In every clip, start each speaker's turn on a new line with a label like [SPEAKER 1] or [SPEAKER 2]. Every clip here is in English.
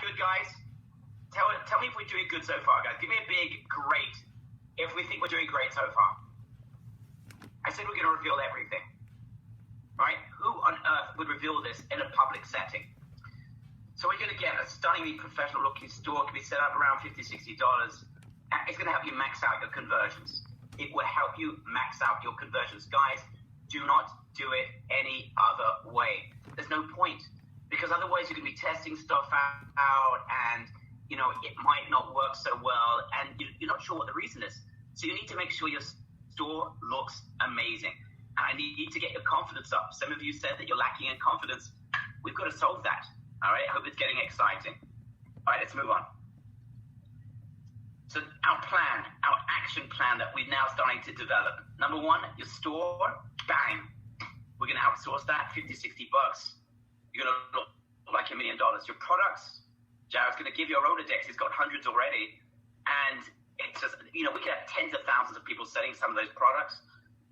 [SPEAKER 1] good, guys? Tell me if we're doing good so far, guys. Give me a big great if we think we're doing great so far. I said we're going to reveal everything, right? Who on earth would reveal this in a public setting? So we're going to get a stunningly professional looking store. Can be set up around $50, $60. It's going to help you max out your conversions. It will help you max out your conversions. Guys, do not do it any other way. There's no point, because otherwise you're going to be testing stuff out and, you know, it might not work so well and you're not sure what the reason is. So you need to make sure your store looks amazing. And I need to get your confidence up. Some of you said that you're lacking in confidence. We've got to solve that. All right, I hope it's getting exciting. All right, let's move on. So our plan, our action plan that we're now starting to develop. Number one, your store, bang. We're going to outsource that, $50, $60. You're going to look like $1 million. Your products, Jared's going to give you a Rolodex. He's got hundreds already. And it's just, you know, we could have tens of thousands of people selling some of those products.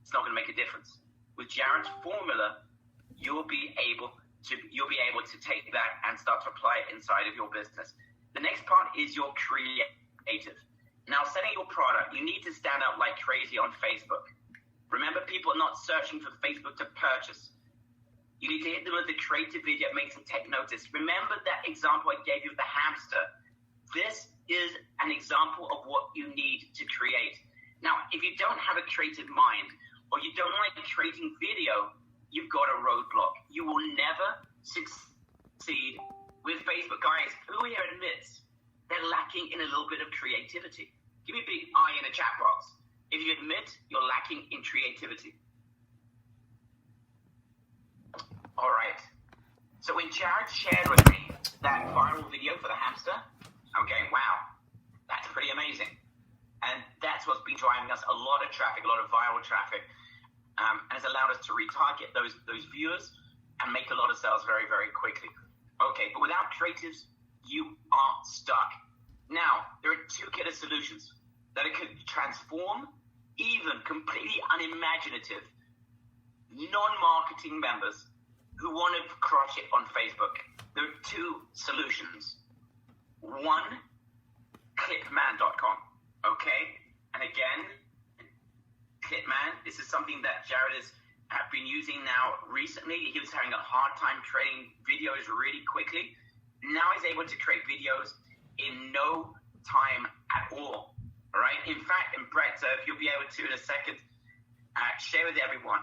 [SPEAKER 1] It's not going to make a difference. With Jared's formula, you'll be able to take that and start to apply it inside of your business. The next part is your creative. Now, selling your product, you need to stand out like crazy on Facebook. Remember, people are not searching for Facebook to purchase. You need to hit them with a creative video that makes them take notice. Remember that example I gave you of the hamster. This is an example of what you need to create. Now, if you don't have a creative mind or you don't like creating video, you've got a roadblock. You will never succeed with Facebook. Guys, who here admits they're lacking in a little bit of creativity? Give me a big I in the chat box if you admit you're lacking in creativity. All right. So when Jared shared with me that viral video for the hamster, I'm going, wow, that's pretty amazing. And that's what's been driving us a lot of traffic, a lot of viral traffic, and has allowed us to retarget those viewers and make a lot of sales very, very quickly. Okay, but without creatives, you are stuck. Now, there are two killer solutions that could transform even completely unimaginative non-marketing members who want to crush it on Facebook. There are two solutions. One, clipman.com, okay? And again, Clipman, this is something that Jared has been using now recently. He was having a hard time creating videos really quickly. Now he's able to create videos in no time at all, all right? In fact, and Brett, if you'll be able to in a second, share with everyone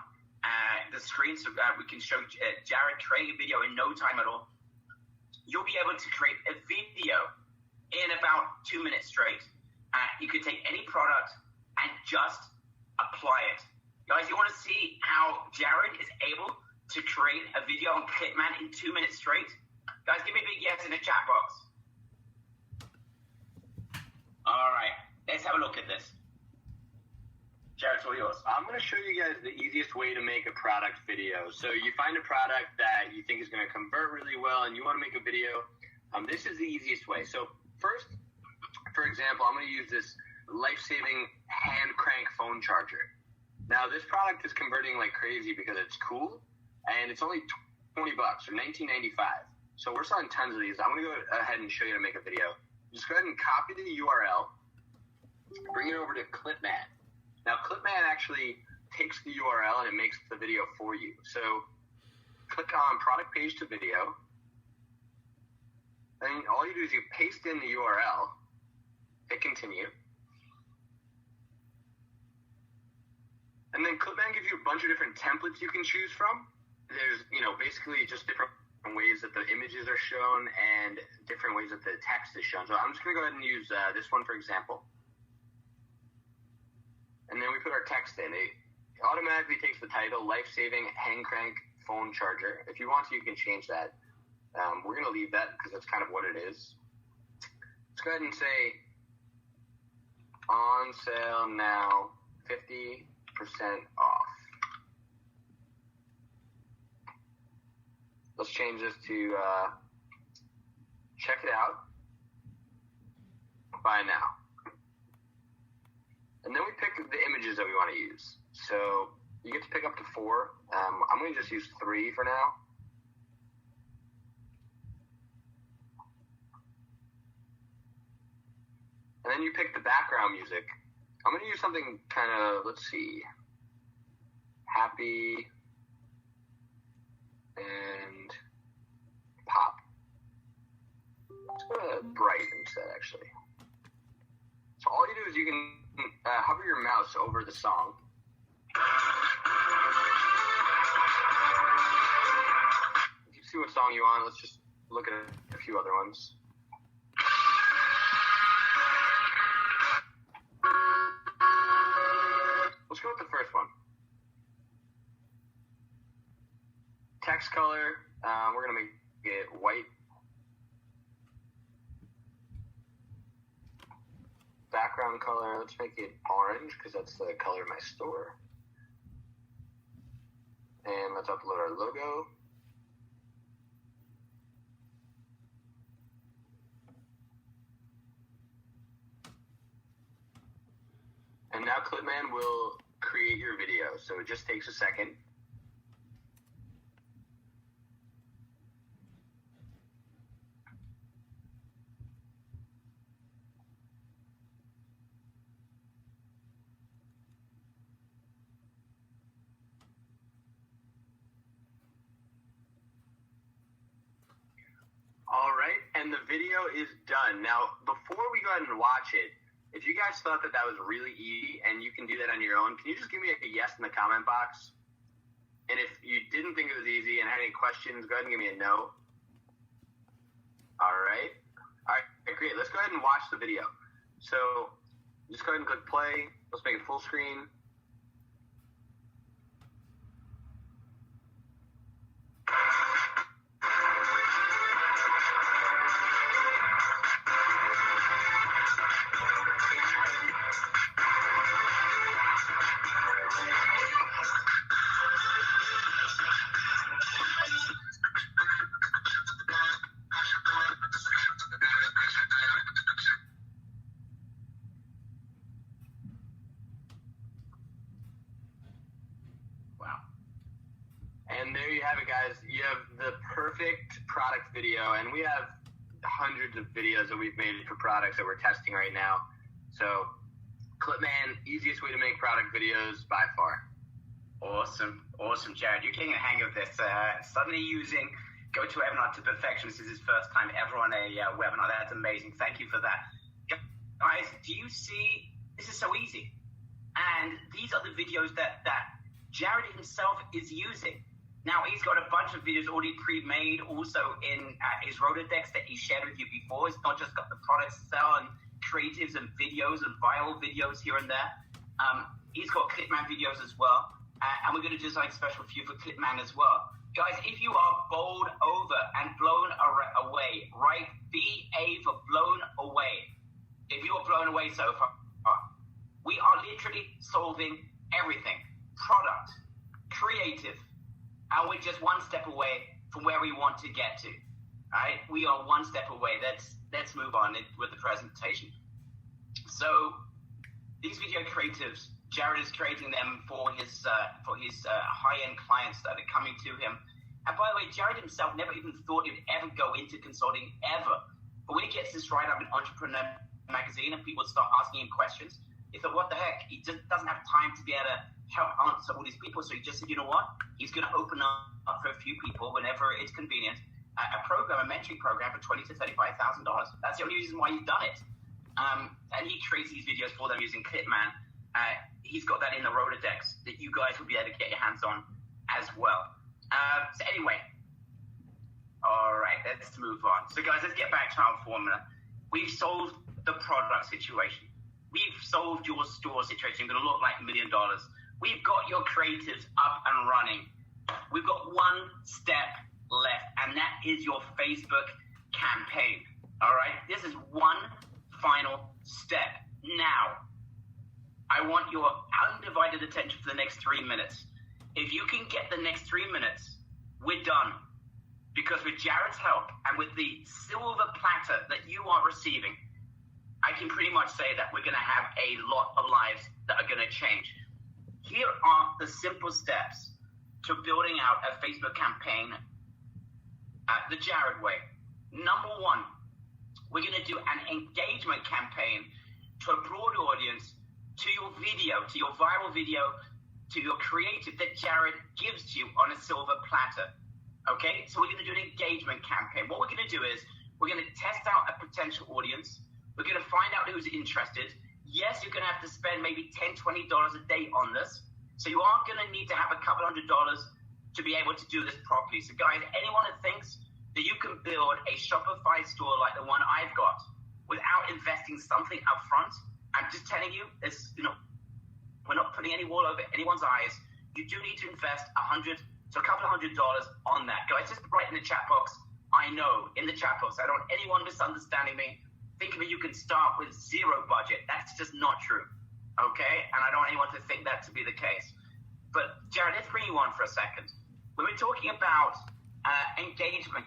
[SPEAKER 1] the screen so we can show Jared creating a video in no time at all. You'll be able to create a video in about 2 minutes straight. You can take any product and just apply it. Guys, you want to see how Jared is able to create a video on Clipman in 2 minutes straight? Guys, give me a big yes in the chat box. All right, let's have a look at this. Jared, it's all yours.
[SPEAKER 2] I'm going to show you guys the easiest way to make a product video. So you find a product that you think is going to convert really well and you want to make a video. This is the easiest way. So first, for example, I'm going to use this life-saving hand crank phone charger. Now this product is converting like crazy because it's cool and it's only $20 or $19.95. So we're selling tons of these. I'm going to go ahead and show you how to make a video. Just go ahead and copy the URL, bring it over to Clipman. Now, Clipman actually takes the URL and it makes the video for you. So click on product page to video. And all you do is you paste in the URL, hit continue. And then Clipman gives you a bunch of different templates you can choose from. There's, basically just different ways that the images are shown and different ways that the text is shown. So I'm just going to go ahead and use this one, for example. And then we put our text in. It automatically takes the title, Life-Saving Hand Crank Phone Charger. If you want to, you can change that. We're going to leave that because that's kind of what it is. Let's go ahead and say, on sale now, 50% off. Let's change this to check it out, buy now. And then we pick the images that we want to use. So you get to pick up to 4. I'm going to just use 3 for now. then you pick the background music. I'm going to use something kind of, let's see, happy and pop. Let's go to bright instead, actually. So all you do is you can hover your mouse over the song. If you see what song you want, let's just look at a few other ones. Let's go with the first one. Text color, we're going to make it white. Background color, let's make it orange because that's the color of my store. And let's upload our logo. And now Clipman will create your video, so it just takes a second. All right, and the video is done. Now, before we go ahead and watch it, if you guys thought that was really easy and you can do that on your own, can you just give me a yes in the comment box? And if you didn't think it was easy and had any questions, go ahead and give me a no. All right, great. Let's go ahead and watch the video. So just go ahead and click play. Let's make it full screen. And there you have it, guys. You have the perfect product video, and we have hundreds of videos that we've made for products that we're testing right now. So, Clipman, easiest way to make product videos by far.
[SPEAKER 1] Awesome, Jared. You're getting a hang of this. Suddenly using GoToWebinar to perfection. This is his first time ever on a webinar. That's amazing. Thank you for that. Guys, do you see? This is so easy. And these are the videos that Jared himself is using. Now, he's got a bunch of videos already pre-made, also in his Rolodex that he shared with you before. It's not just got the products to sell and creatives and videos and viral videos here and there. He's got Clipman videos as well. And we're going to design special for you for Clipman as well. Guys, if you are bowled over and blown away, right? B-A for blown away. If you are blown away so far, we are literally solving everything. Product, creative, and we're just one step away from where we want to get to. All right, we are one step away. Let's move on with the presentation. So these video creatives, Jared is creating them for his high-end clients that are coming to him. And by the way, Jared himself never even thought he'd ever go into consulting ever. But when he gets this write-up in Entrepreneur Magazine and people start asking him questions, he thought, what the heck? He just doesn't have time to be able to help answer all these people. So he just said, you know what? He's going to open up for a few people whenever it's convenient, a mentoring program for $20,000 to $35,000. That's the only reason why he's done it. And he creates these videos for them using Clipman. He's got that in the Rolodex that you guys will be able to get your hands on as well. So anyway, all right, let's move on. So guys, let's get back to our formula. We've solved the product situation. We've solved your store situation. You're going to look like $1 million. We've got your creatives up and running. We've got one step left, and that is your Facebook campaign. All right? This is one final step. Now, I want your undivided attention for the next 3 minutes. If you can get the next 3 minutes, we're done. Because with Jared's help and with the silver platter that you are receiving, I can pretty much say that we're going to have a lot of lives that are going to change. Here are the simple steps to building out a Facebook campaign the Jared way. Number one, we're going to do an engagement campaign to a broad audience, to your video, to your viral video, to your creative that Jared gives to you on a silver platter. Okay, so we're going to do an engagement campaign. What we're going to do is we're going to test out a potential audience. We're going to find out who's interested. Yes, you're going to have to spend maybe $10, $20 a day on this. So you are going to need to have a couple $100 to be able to do this properly. So guys, anyone that thinks that you can build a Shopify store like the one I've got without investing something up front, I'm just telling you, it's, we're not putting any wool over anyone's eyes. You do need to invest $100 to a couple $100 on that. Guys, just write in the chat box. I know, in the chat box. I don't want anyone misunderstanding me. Thinking that you can start with zero budget. That's just not true. Okay? And I don't want anyone to think that to be the case. But Jared, let's bring you on for a second. When we're talking about engagement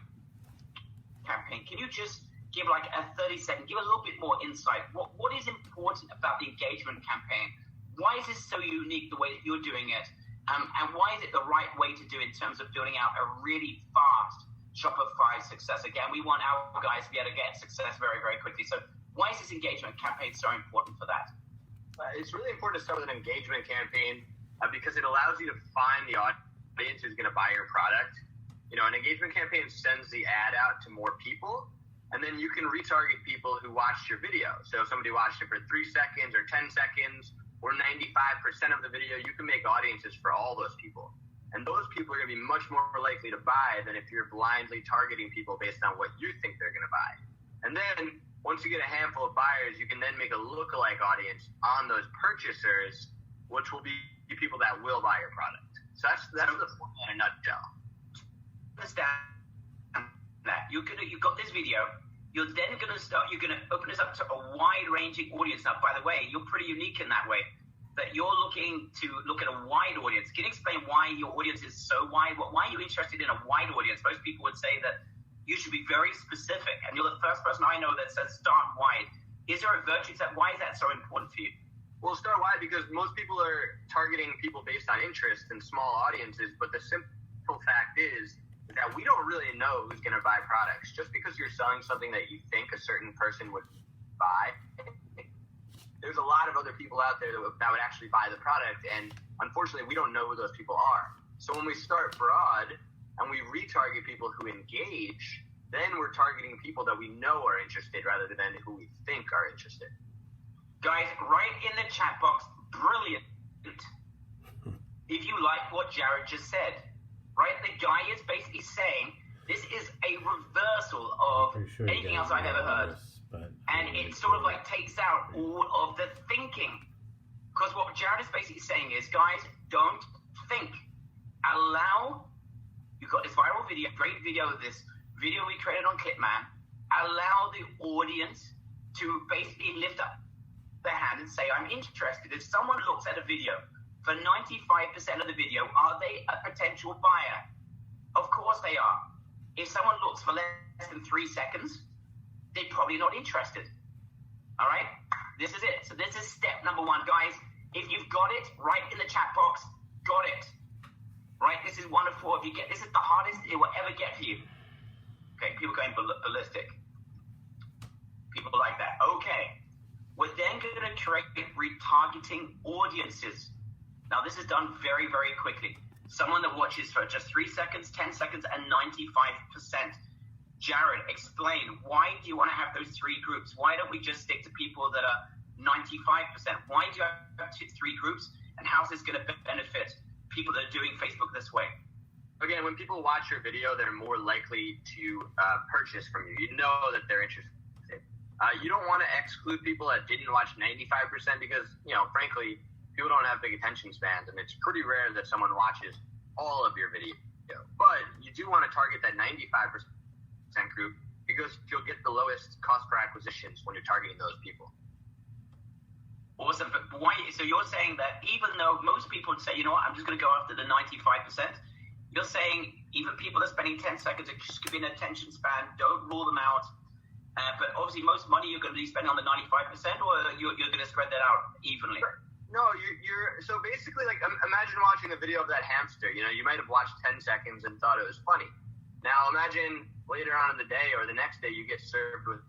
[SPEAKER 1] campaign, can you just give like a 30-second, give a little bit more insight? What is important about the engagement campaign? Why is this so unique the way that you're doing it? And why is it the right way to do in terms of building out a really fast Shopify success? Again, we want our guys to be able to get success very, very quickly. So why is this engagement campaign so important for that?
[SPEAKER 2] It's really important to start with an engagement campaign because it allows you to find the audience who's going to buy your product. An engagement campaign sends the ad out to more people, and then you can retarget people who watched your video. So if somebody watched it for 3 seconds or 10 seconds, or 95% of the video, you can make audiences for all those people. And those people are going to be much more likely to buy than if you're blindly targeting people based on what you think they're going to buy. And then once you get a handful of buyers, you can then make a lookalike audience on those purchasers, which will be people that will buy your product. So that's the formula in a nutshell.
[SPEAKER 1] Understand that. You've got this video. You're then going to open this up to a wide-ranging audience. Now, by the way, you're pretty unique in that way, that you're looking to look at a wide audience. Can you explain why your audience is so wide? Why are you interested in a wide audience? Most people would say that you should be very specific, and you're the first person I know that says start wide. Is there a virtue to that? Why is that so important for you?
[SPEAKER 2] Well, start wide because most people are targeting people based on interest in small audiences, but the simple fact is that we don't really know who's going to buy products. Just because you're selling something that you think a certain person would buy, there's a lot of other people out there that would actually buy the product, and unfortunately, we don't know who those people are. So when we start broad and we retarget people who engage, then we're targeting people that we know are interested rather than who we think are interested.
[SPEAKER 1] Guys, write in the chat box, brilliant, if you like what Jared just said. Right, the guy is basically saying this is a reversal of anything else I've ever heard, and it sort of like takes out all of the thinking. Because what Jared is basically saying is, guys, don't think. You've got this viral video, great video, this video we created on Clipman. Allow the audience to basically lift up their hand and say, I'm interested. If someone looks at a video, for 95% of the video, are they a potential buyer? Of course they are. If someone looks for less than 3 seconds, they're probably not interested. All right? This is it. So this is step number 1. Guys, if you've got it, write in the chat box, got it. Right? This is 1 of 4. This is the hardest it will ever get for you. Okay, people going ballistic. People like that. Okay. We're then going to create retargeting audiences. Now, this is done very, very quickly. Someone that watches for just 3 seconds, 10 seconds, and 95%. Jared, explain, why do you want to have those 3 groups? Why don't we just stick to people that are 95%? Why do you have 3 groups? And how is this going to benefit people that are doing Facebook this way?
[SPEAKER 2] Again, when people watch your video, they're more likely to purchase from you. You know that they're interested. You don't want to exclude people that didn't watch 95% because, frankly, people don't have big attention spans, and it's pretty rare that someone watches all of your video. But you do want to target that 95% group because you'll get the lowest cost per acquisitions when you're targeting those people.
[SPEAKER 1] Awesome. But why? So you're saying that even though most people would say, you know what, I'm just going to go after the 95%, you're saying even people that are spending 10 seconds, it just could be an attention span, don't rule them out. But obviously most money you're going to be spending on the 95%, or you're going to spread that out evenly?
[SPEAKER 2] Sure. No, you're so basically, like, imagine watching a video of that hamster. You might have watched 10 seconds and thought it was funny. Now imagine later on in the day or the next day you get served with